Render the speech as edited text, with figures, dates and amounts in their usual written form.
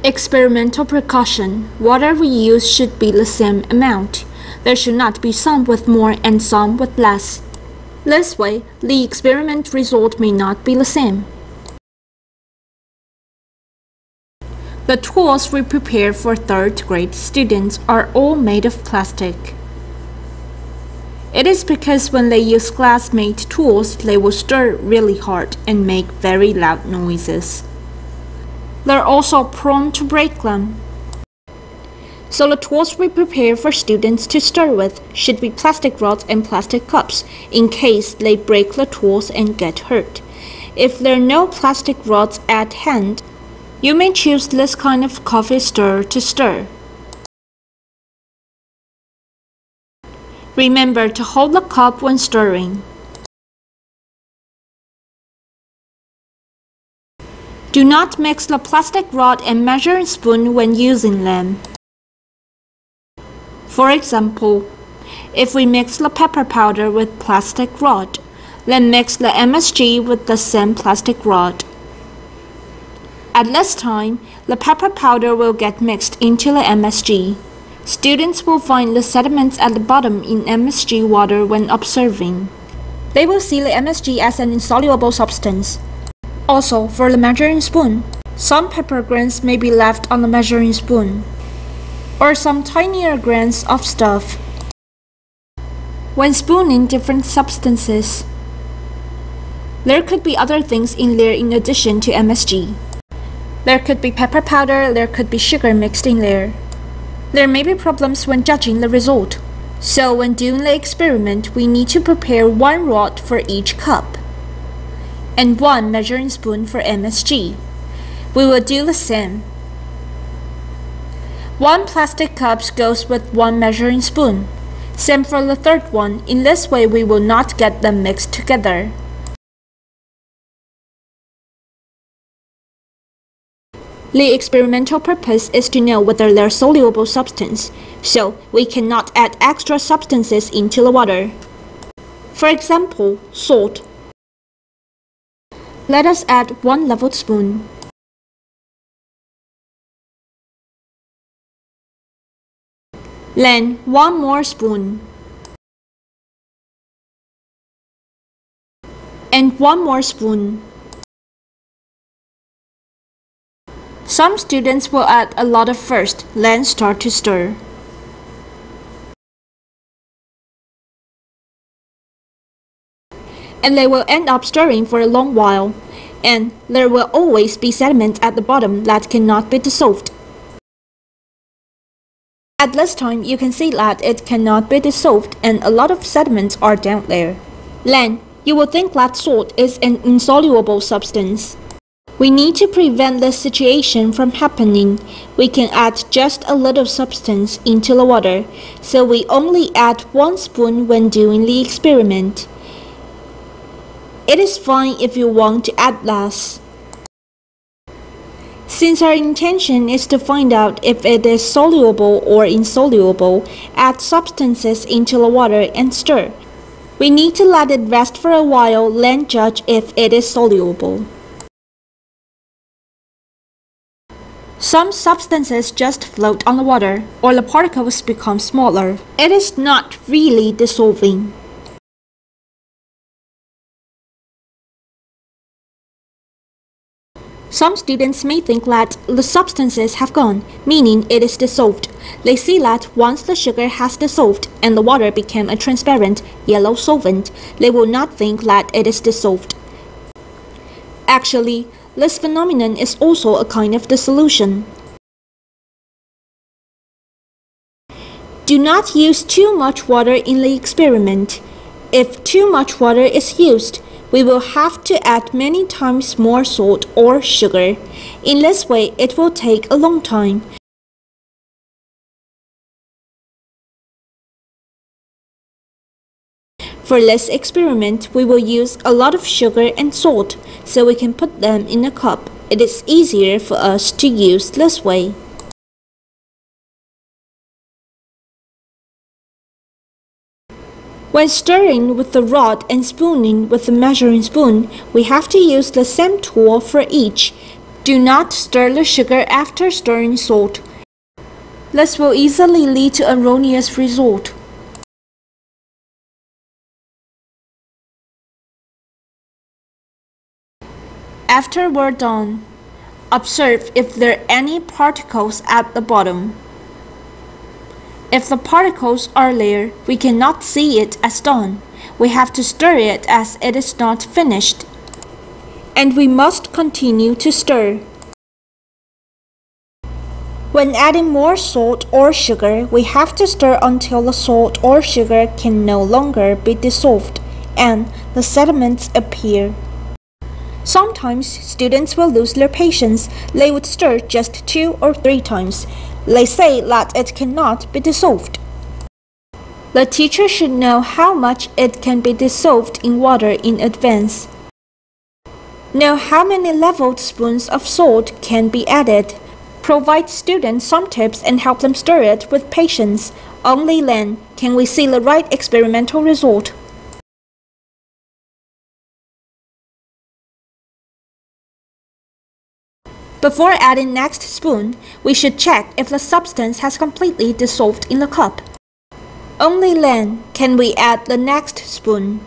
Experimental precaution. Water we use should be the same amount. There should not be some with more and some with less. This way, the experiment result may not be the same. The tools we prepare for third grade students are all made of plastic. It is because when they use glass-made tools, they will stir really hard and make very loud noises. They're also prone to break them. So the tools we prepare for students to stir with should be plastic rods and plastic cups in case they break the tools and get hurt. If there are no plastic rods at hand, you may choose this kind of coffee stirrer to stir. Remember to hold the cup when stirring. Do not mix the plastic rod and measuring spoon when using them. For example, if we mix the pepper powder with plastic rod, then mix the MSG with the same plastic rod. At this time, the pepper powder will get mixed into the MSG. Students will find the sediments at the bottom in MSG water when observing. They will see the MSG as an insoluble substance. Also, for the measuring spoon, some pepper grains may be left on the measuring spoon, or some tinier grains of stuff. When spooning different substances, there could be other things in there in addition to MSG. There could be pepper powder, there could be sugar mixed in there. There may be problems when judging the result. So when doing the experiment, we need to prepare one rod for each cup and one measuring spoon for MSG. We will do the same. One plastic cup goes with one measuring spoon. Same for the third one. In this way, we will not get them mixed together. The experimental purpose is to know whether they're soluble substance, so we cannot add extra substances into the water. For example, salt. Let us add 1 level spoon. Then 1 more spoon. And 1 more spoon. Some students will add a lot of first, then start to stir. And they will end up stirring for a long while, and there will always be sediment at the bottom that cannot be dissolved. At this time, you can see that it cannot be dissolved and a lot of sediments are down there. Then, you will think that salt is an insoluble substance. We need to prevent this situation from happening. We can add just a little substance into the water, so we only add 1 spoon when doing the experiment. It is fine if you want to add less. Since our intention is to find out if it is soluble or insoluble, add substances into the water and stir. We need to let it rest for a while, then judge if it is soluble. Some substances just float on the water, or the particles become smaller. It is not really dissolving. Some students may think that the substances have gone, meaning it is dissolved. They see that once the sugar has dissolved and the water became a transparent yellow solvent, they will not think that it is dissolved. Actually, this phenomenon is also a kind of dissolution. Do not use too much water in the experiment. If too much water is used, we will have to add many times more salt or sugar. In this way, it will take a long time. For this experiment, we will use a lot of sugar and salt, so we can put them in a cup. It is easier for us to use this way. When stirring with the rod and spooning with the measuring spoon, we have to use the same tool for each. Do not stir the sugar after stirring salt. This will easily lead to erroneous result. After we're done, observe if there are any particles at the bottom. If the particles are there, we cannot see it as done. We have to stir it as it is not finished. And we must continue to stir. When adding more salt or sugar, we have to stir until the salt or sugar can no longer be dissolved and the sediments appear. Sometimes students will lose their patience. They would stir just 2 or 3 times. They say that it cannot be dissolved. The teacher should know how much it can be dissolved in water in advance. Know how many leveled spoons of salt can be added. Provide students some tips and help them stir it with patience. Only then can we see the right experimental result. Before adding next spoon, we should check if the substance has completely dissolved in the cup. Only then can we add the next spoon.